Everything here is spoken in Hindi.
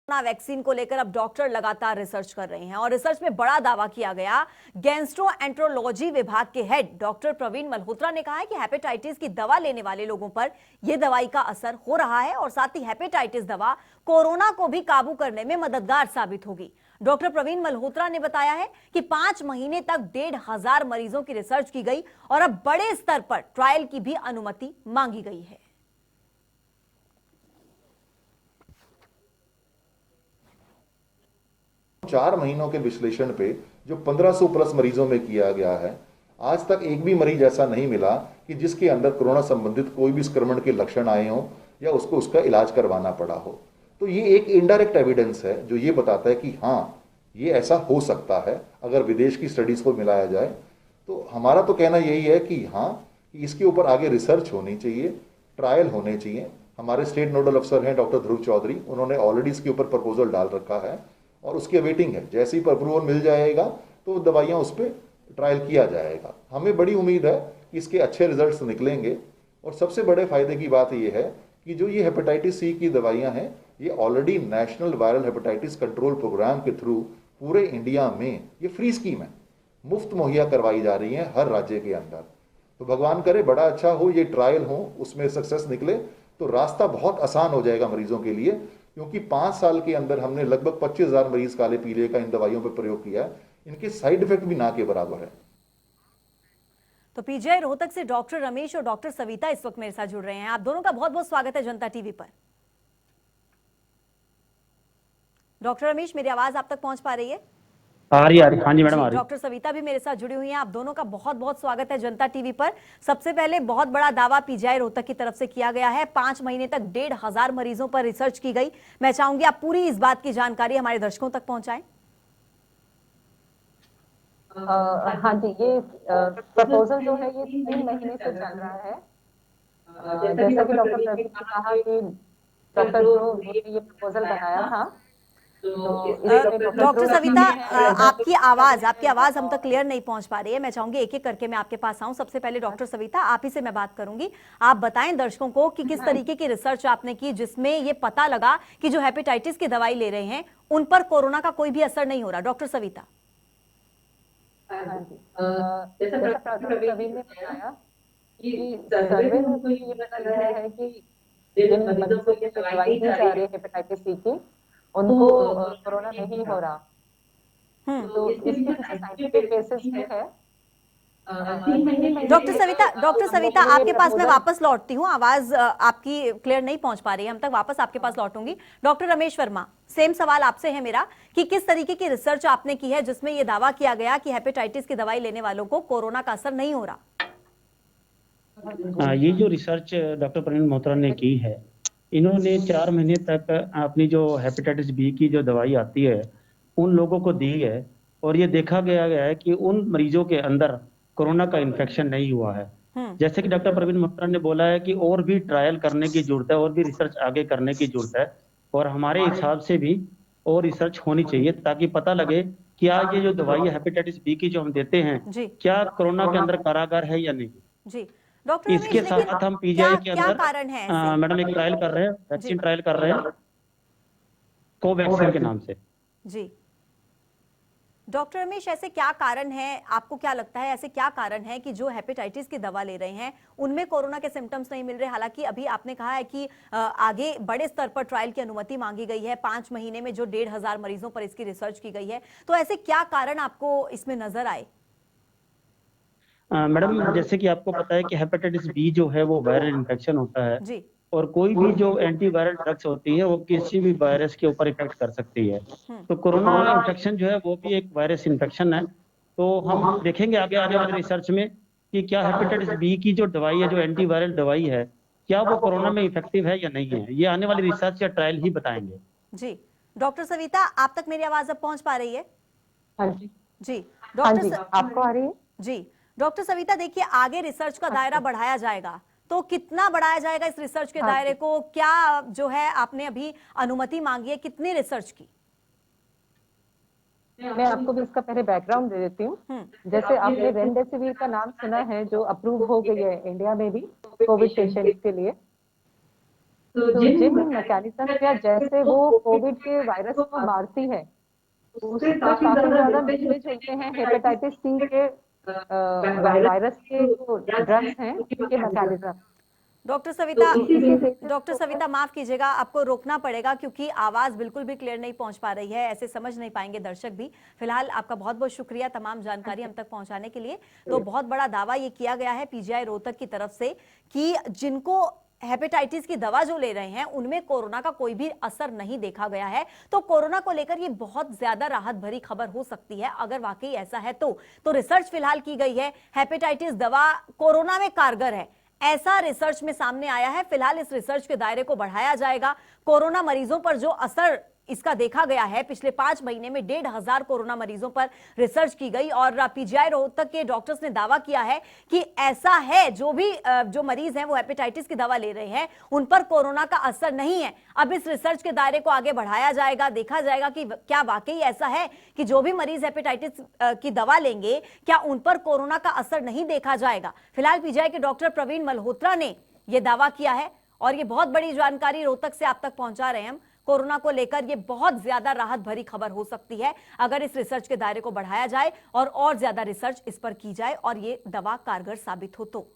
कोरोना वैक्सीन को लेकर अब डॉक्टर लगातार रिसर्च कर रहे हैं और रिसर्च में बड़ा दावा किया गया। गैस्ट्रोएंट्रोलॉजी विभाग के हेड डॉक्टर प्रवीण मल्होत्रा ने कहा है कि हेपेटाइटिस की दवा लेने वाले लोगों पर यह दवाई का असर हो रहा है और साथ ही हेपेटाइटिस दवा कोरोना को भी काबू करने में मददगार साबित होगी। डॉक्टर प्रवीण मल्होत्रा ने बताया है कि 5 महीने तक 1,500 मरीजों की रिसर्च की गई और अब बड़े स्तर पर ट्रायल की भी अनुमति मांगी गई है। 4 महीनों के विश्लेषण पे जो 1500 प्लस मरीजों में किया गया है, आज तक एक भी मरीज ऐसा नहीं मिला कि जिसके अंदर कोरोना संबंधित कोई भी संक्रमण के लक्षण आए हों या उसको उसका इलाज करवाना पड़ा हो। तो ये एक इनडायरेक्ट एविडेंस है जो ये बताता है कि हाँ, ये ऐसा हो सकता है अगर विदेश की स्टडीज को मिलाया जाए। तो हमारा तो कहना यही है कि हाँ, कि इसके ऊपर आगे रिसर्च होनी चाहिए, ट्रायल होने चाहिए। हमारे स्टेट नोडल अफसर हैं डॉक्टर ध्रुव चौधरी, उन्होंने ऑलरेडी इसके ऊपर प्रपोजल डाल रखा है और उसकी वेटिंग है। जैसे ही अप्रूवल मिल जाएगा तो दवाइयाँ उस पर ट्रायल किया जाएगा। हमें बड़ी उम्मीद है कि इसके अच्छे रिजल्ट्स निकलेंगे और सबसे बड़े फायदे की बात यह है कि जो ये हेपेटाइटिस सी की दवाइयाँ हैं, ये already national viral hepatitis control program के थ्रू पूरे इंडिया में ये फ्री स्कीम है, मुफ्त मुहैया करवाई जा रही है हर राज्य के अंदर। तो भगवान करे बड़ा अच्छा हो, ये ट्रायल हो, उसमें सक्सेस निकले तो रास्ता बहुत आसान हो जाएगा मरीजों के लिए, क्योंकि 5 साल के अंदर हमने लगभग 25,000 मरीज काले पीले का इन दवाइयों पर प्रयोग किया है। इनके साइड इफेक्ट भी ना के बराबर है। तो पीजीआई रोहतक से डॉक्टर रमेश और डॉक्टर सविता इस वक्त मेरे साथ जुड़ रहे हैं। आप दोनों का बहुत बहुत स्वागत है जनता टीवी पर। डॉक्टर रमेश, मेरी आवाज आप तक पहुंच पा रही है? आ रही हाँ जी मैडम आ रही। डॉक्टर सविता भी मेरे साथ जुड़ी हुई हैं। आप दोनों का बहुत बहुत स्वागत है जनता टीवी पर। सबसे पहले बहुत बड़ा दावा पीजीआई रोहतक की तरफ से किया गया है। 5 महीने तक 1,500 मरीजों पर रिसर्च की गई। मैं चाहूंगी आप पूरी इस बात की जानकारी हमारे दर्शकों तक पहुंचाएं। हाँ जी, ये प्रपोजल जो है ये 3 महीने से चल रहा है। जैसा कि डॉक्टर प्रवीण ने कहा कि डॉक्टर ध्रुव ने ये प्रपोजल बनाया था। डॉक्टर सविता, आपकी आवाज हम तक क्लियर नहीं पहुंच पा रही है। मैं चाहूंगी एक एक करके मैं आपके पास आऊं। सबसे पहले डॉक्टर सविता, आप ही से मैं बात करूंगी। आप बताएं दर्शकों को कि किस तरीके की रिसर्च आपने की जिसमें ये पता लगा कि जो हेपेटाइटिस की दवाई ले रहे हैं उन पर कोरोना का कोई भी असर नहीं हो रहा। डॉक्टर सविता। हाँ जी, जैसा डॉक्टर प्रवीण ने बताया कि सर्वे में तो ये पता गया है कि जिन मरीजों को ये दवाई दी जा रही है हेपेटाइटिस सी की, उनको कोरोना नहीं हो रहा। तो इसके पीछे साइंटिफिक बेसिस भी है। डॉक्टर सविता आपके पास मैं वापस लौटती हूँ। आवाज आपकी क्लियर नहीं पहुंच पा रही है। हम तक वापस आपके पास लौटूंगी। डॉक्टर रमेश वर्मा, सेम सवाल आपसे है मेरा कि किस तरीके की रिसर्च आपने की है जिसमें यह दावा किया गया कि हेपेटाइटिस की दवाई लेने वालों को कोरोना का असर नहीं हो रहा? ये जो रिसर्च डॉक्टर प्रवीण मल्होत्रा ने की है, इन्होंने 4 महीने तक अपनी जो हेपेटाइटिस बी की जो दवाई आती है उन लोगों को दी है और ये देखा गया है कि उन मरीजों के अंदर कोरोना का इन्फेक्शन नहीं हुआ है। जैसे कि डॉक्टर प्रवीण मल्होत्रा ने बोला है कि और भी ट्रायल करने की जरूरत है और भी रिसर्च आगे करने की जरूरत है और हमारे हिसाब से भी और रिसर्च होनी चाहिए ताकि पता लगे क्या ये जो दवाई हेपेटाइटिस बी की जो हम देते हैं क्या कोरोना के अंदर कारागार है या नहीं। जी डॉक्टर, इसके साथ हम पीजीआई के अंदर कारण है मैडम एक ट्रायल कर रहे हैं, वैक्सीन ट्रायल कर रहे हैं कोवैक्सीन के नाम से। जी डॉक्टर रमेश, ऐसे क्या कारण है, आपको क्या लगता है ऐसे क्या कारण है कि जो हेपेटाइटिस की दवा ले रहे हैं उनमें कोरोना के सिम्टम्स नहीं मिल रहे? हालांकि अभी आपने कहा है कि आगे बड़े स्तर पर ट्रायल की अनुमति मांगी गई है। 5 महीने में जो 1,500 मरीजों पर इसकी रिसर्च की गई है, तो ऐसे क्या कारण आपको इसमें नजर आए? मैडम, जैसे कि आपको पता है कि हेपेटाइटिस बी जो है वो वायरल इन्फेक्शन होता है जी। और कोई भी जो एंटीवायरल ड्रग्स होती है वो किसी भी वायरस के ऊपर इफेक्ट कर सकती है। तो कोरोना इन्फेक्शन जो है वो भी एक वायरस इन्फेक्शन है। तो हम देखेंगे आगे आने वाले रिसर्च में कि क्या हेपेटाइटिस बी की जो दवाई है, जो एंटीवायरल दवाई है, क्या वो कोरोना में इफेक्टिव है या नहीं है। ये आने वाली रिसर्च या ट्रायल ही बताएंगे। जी डॉक्टर सविता, आप तक मेरी आवाज अब पहुंच पा रही है? हाँ जी। जी हाँ जी, आपको आ रही है? जी डॉक्टर सविता, देखिए आगे रिसर्च का दायरा बढ़ाया जाएगा, तो कितना बढ़ाया जाएगा इस रिसर्च के दायरे को? क्या जो है आपने अभी अनुमति मांगी है, कितनी रिसर्च की? मैं आपको भी इसका पहले बैकग्राउंड दे देती हूँ। जैसे आपने रेमडेसिविर का नाम सुना है, जो अप्रूव हो गई है इंडिया में भी कोविड पेशेंट्स के लिए। तो जिन मैकेनिज्म या जैसे वो कोविड के वायरस को मारती है, उससे काफी ज्यादा मिलते जुलते हैं हेपेटाइटिस सी के वायरस के जो ड्रग्स हैं उनके मैकेनिज्म। डॉक्टर तो सविता, इसी से डॉक्टर सविता माफ कीजिएगा, आपको रोकना पड़ेगा क्योंकि आवाज बिल्कुल भी क्लियर नहीं पहुंच पा रही है, ऐसे समझ नहीं पाएंगे दर्शक भी। फिलहाल आपका बहुत बहुत शुक्रिया तमाम जानकारी हम तक पहुंचाने के लिए। तो बहुत बड़ा दावा ये किया गया है पीजीआई रोहतक की तरफ से कि जिनको हेपेटाइटिस की दवा जो ले रहे हैं उनमें कोरोना का कोई भी असर नहीं देखा गया है। तो कोरोना को लेकर ये बहुत ज्यादा राहत भरी खबर हो सकती है अगर वाकई ऐसा है तो रिसर्च फिलहाल की गई है, हेपेटाइटिस दवा कोरोना में कारगर है ऐसा रिसर्च में सामने आया है। फिलहाल इस रिसर्च के दायरे को बढ़ाया जाएगा। कोरोना मरीजों पर जो असर इसका देखा गया है, पिछले 5 महीने में 1,500 कोरोना मरीजों पर रिसर्च की गई और पीजीआई रोहतक के डॉक्टर्स ने दावा किया है कि ऐसा है जो मरीज हैं वो हेपेटाइटिस की दवा ले रहे हैं उन पर कोरोना का असर नहीं है। अब इस रिसर्च के दायरे को आगे बढ़ाया जाएगा, देखा जाएगा कि क्या वाकई ऐसा है कि जो भी मरीज हेपेटाइटिस की दवा लेंगे क्या उन पर कोरोना का असर नहीं देखा जाएगा। फिलहाल पीजीआई के डॉक्टर प्रवीण मल्होत्रा ने यह दावा किया है और ये बहुत बड़ी जानकारी रोहतक से आप तक पहुंचा रहे हैं हम। कोरोना को लेकर ये बहुत ज्यादा राहत भरी खबर हो सकती है अगर इस रिसर्च के दायरे को बढ़ाया जाए और ज्यादा रिसर्च इस पर की जाए और ये दवा कारगर साबित हो तो।